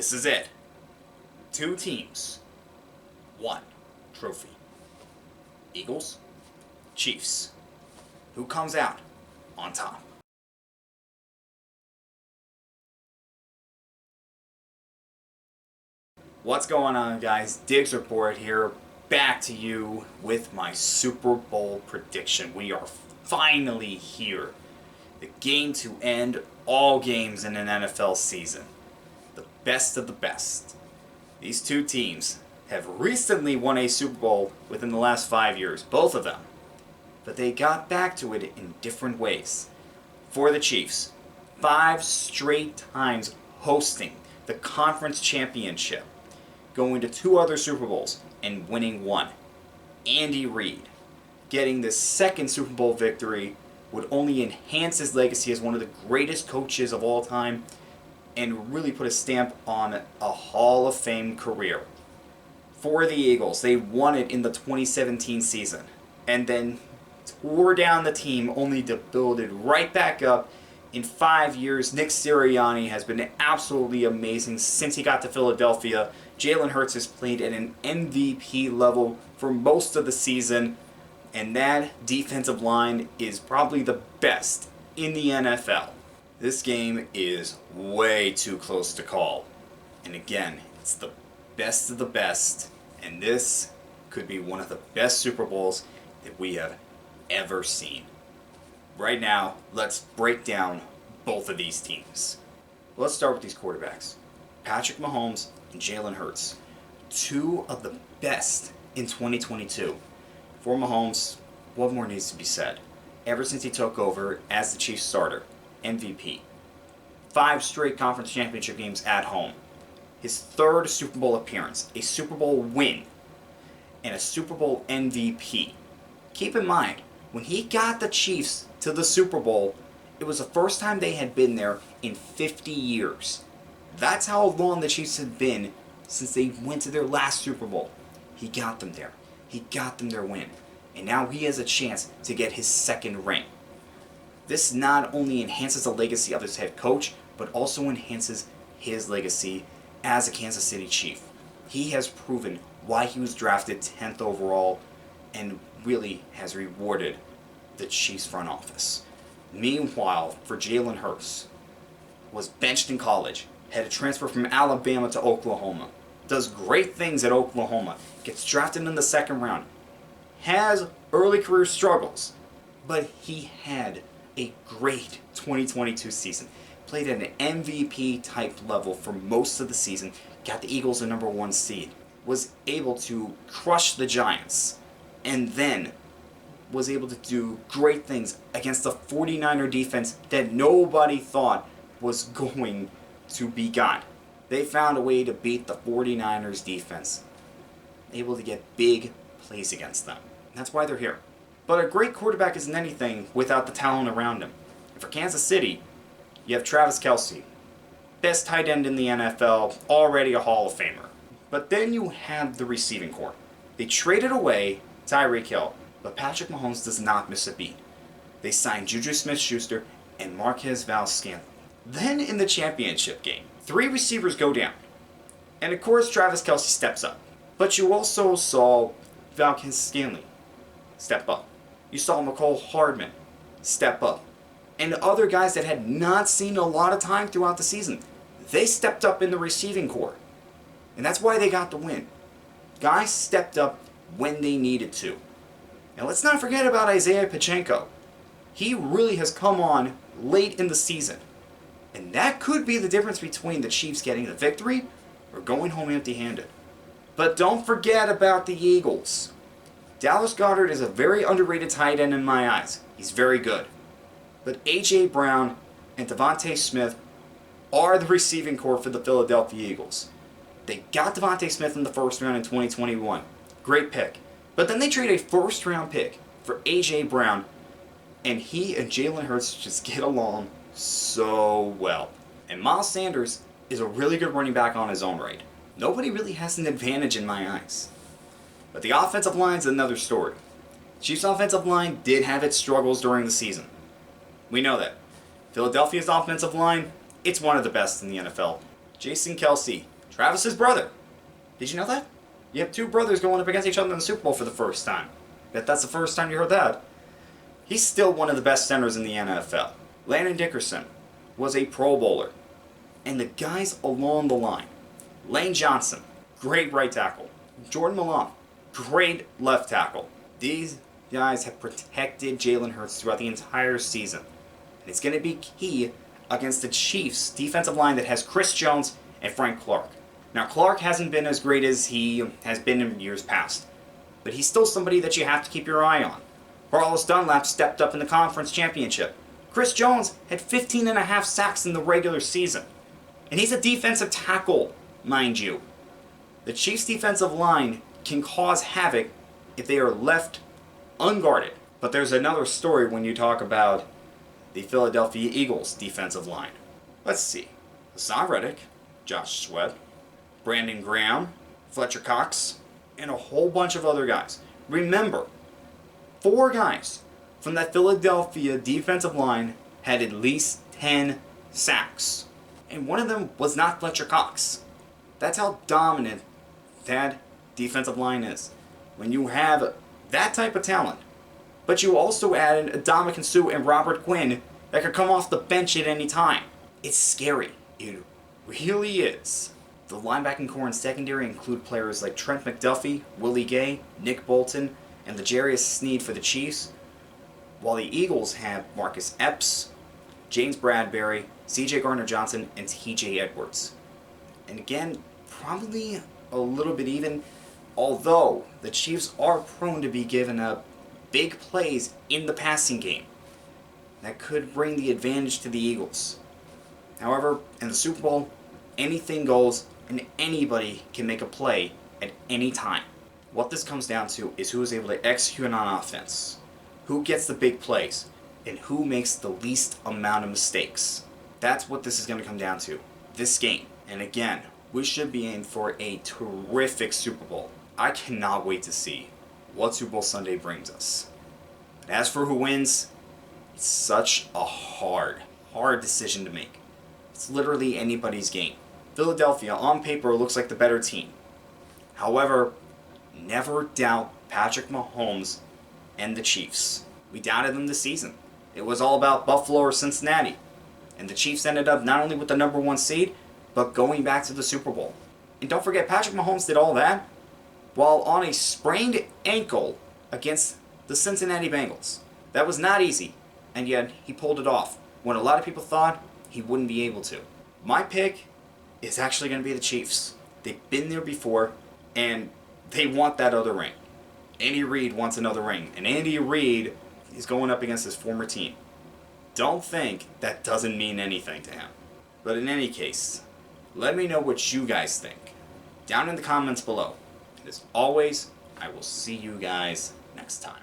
This is it. 2 teams, 1 trophy. Eagles, Chiefs. Who comes out on top? What's going on, guys? Diggs Report here, back to you with my Super Bowl prediction. We are finally here. The game to end all games in an NFL season. The best of the best. These 2 teams have recently won a Super Bowl within the last 5 years, both of them. But they got back to it in different ways. For the Chiefs, 5 straight times hosting the conference championship, going to 2 other Super Bowls and winning 1. Andy Reid getting the 2nd Super Bowl victory would only enhance his legacy as one of the greatest coaches of all time and really put a stamp on a Hall of Fame career. For the Eagles, they won it in the 2017 season and then tore down the team only to build it right back up in 5 years. Nick Sirianni has been absolutely amazing since he got to Philadelphia. Jalen Hurts has played at an MVP level for most of the season, and that defensive line is probably the best in the NFL. This game is way too close to call. And again, it's the best of the best, and this could be one of the best Super Bowls that we have ever seen. Right now, let's break down both of these teams. Let's start with these quarterbacks. Patrick Mahomes and Jalen Hurts. 2 of the best in 2022. For Mahomes, what more needs to be said? Ever since he took over as the Chiefs starter, MVP. 5 straight conference championship games at home. His 3rd Super Bowl appearance, a Super Bowl win, and a Super Bowl MVP. Keep in mind, when he got the Chiefs to the Super Bowl, it was the first time they had been there in 50 years. That's how long the Chiefs had been since they went to their last Super Bowl. He got them there. He got them their win. And now he has a chance to get his 2nd ring. This not only enhances the legacy of his head coach, but also enhances his legacy as a Kansas City Chief. He has proven why he was drafted 10th overall and really has rewarded the Chiefs front office. Meanwhile, for Jalen Hurts, was benched in college, had to transfer from Alabama to Oklahoma, does great things at Oklahoma, gets drafted in the 2nd round, has early career struggles, but he had a great 2022 season. Played at an MVP type level for most of the season, got the Eagles a number 1 seed, was able to crush the Giants, and then was able to do great things against the 49er defense that nobody thought was going to be got. They found a way to beat the 49ers defense, able to get big plays against them. That's why they're here. But a great quarterback isn't anything without the talent around him. And for Kansas City, you have Travis Kelce, best tight end in the NFL, already a Hall of Famer. But then you have the receiving corps. They traded away Tyreek Hill, but Patrick Mahomes does not miss a beat. They signed Juju Smith-Schuster and Marquez Valdes-Scantling. Then in the championship game, 3 receivers go down. And of course Travis Kelce steps up. But you also saw Valdes-Scantling step up. You saw McCole Hardman step up. And other guys that had not seen a lot of time throughout the season, they stepped up in the receiving corps. And that's why they got the win. Guys stepped up when they needed to. And let's not forget about Isaiah Pacheco. He really has come on late in the season. And that could be the difference between the Chiefs getting the victory or going home empty-handed. But don't forget about the Eagles. Dallas Goedert is a very underrated tight end in my eyes. He's very good. But A.J. Brown and Devontae Smith are the receiving corps for the Philadelphia Eagles. They got Devontae Smith in the 1st round in 2021. Great pick. But then they trade a 1st round pick for A.J. Brown, and he and Jalen Hurts just get along so well. And Miles Sanders is a really good running back on his own right. Nobody really has an advantage in my eyes. But the offensive line is another story. Chiefs' offensive line did have its struggles during the season. We know that. Philadelphia's offensive line, it's one of the best in the NFL. Jason Kelsey, Travis's brother. Did you know that? You have two brothers going up against each other in the Super Bowl for the first time. Bet that's the first time you heard that. He's still one of the best centers in the NFL. Landon Dickerson was a Pro Bowler. And the guys along the line, Lane Johnson, great right tackle. Jordan Malone, great left tackle. These guys have protected Jalen Hurts throughout the entire season. And it's going to be key against the Chiefs' defensive line that has Chris Jones and Frank Clark. Now, Clark hasn't been as great as he has been in years past, but he's still somebody that you have to keep your eye on. Carlos Dunlap stepped up in the conference championship. Chris Jones had 15.5 sacks in the regular season. And he's a defensive tackle, mind you. The Chiefs' defensive line can cause havoc if they are left unguarded. But there's another story when you talk about the Philadelphia Eagles' defensive line. Let's see. Hassan Reddick, Josh Sweat, Brandon Graham, Fletcher Cox, and a whole bunch of other guys. Remember, 4 guys from that Philadelphia defensive line had at least 10 sacks. And one of them was not Fletcher Cox. That's how dominant that defensive line is. When you have that type of talent, but you also added Ndamukong Suh and Robert Quinn that could come off the bench at any time. It's scary. It really is. The linebacking core and secondary include players like Trent McDuffie, Willie Gay, Nick Bolton, and L'Jarius Sneed for the Chiefs, while the Eagles have Marcus Epps, James Bradbury, C.J. Gardner-Johnson, and T.J. Edwards. And again, probably a little bit even, although the Chiefs are prone to be given up big plays in the passing game. That could bring the advantage to the Eagles. However, in the Super Bowl, anything goes and anybody can make a play at any time. What this comes down to is who is able to execute on offense, who gets the big plays, and who makes the least amount of mistakes. That's what this is going to come down to, this game. And again, we should be in for a terrific Super Bowl. I cannot wait to see what Super Bowl Sunday brings us. And as for who wins, it's such a hard decision to make. It's literally anybody's game. Philadelphia, on paper, looks like the better team. However, never doubt Patrick Mahomes and the Chiefs. We doubted them this season. It was all about Buffalo or Cincinnati. And the Chiefs ended up not only with the number 1 seed, but going back to the Super Bowl. And don't forget, Patrick Mahomes did all that while on a sprained ankle against the Cincinnati Bengals. That was not easy, and yet he pulled it off when a lot of people thought he wouldn't be able to. My pick is actually going to be the Chiefs. They've been there before, and they want that other ring. Andy Reid wants another ring, and Andy Reid is going up against his former team. Don't think that doesn't mean anything to him. But in any case, let me know what you guys think down in the comments below. And as always, I will see you guys next time.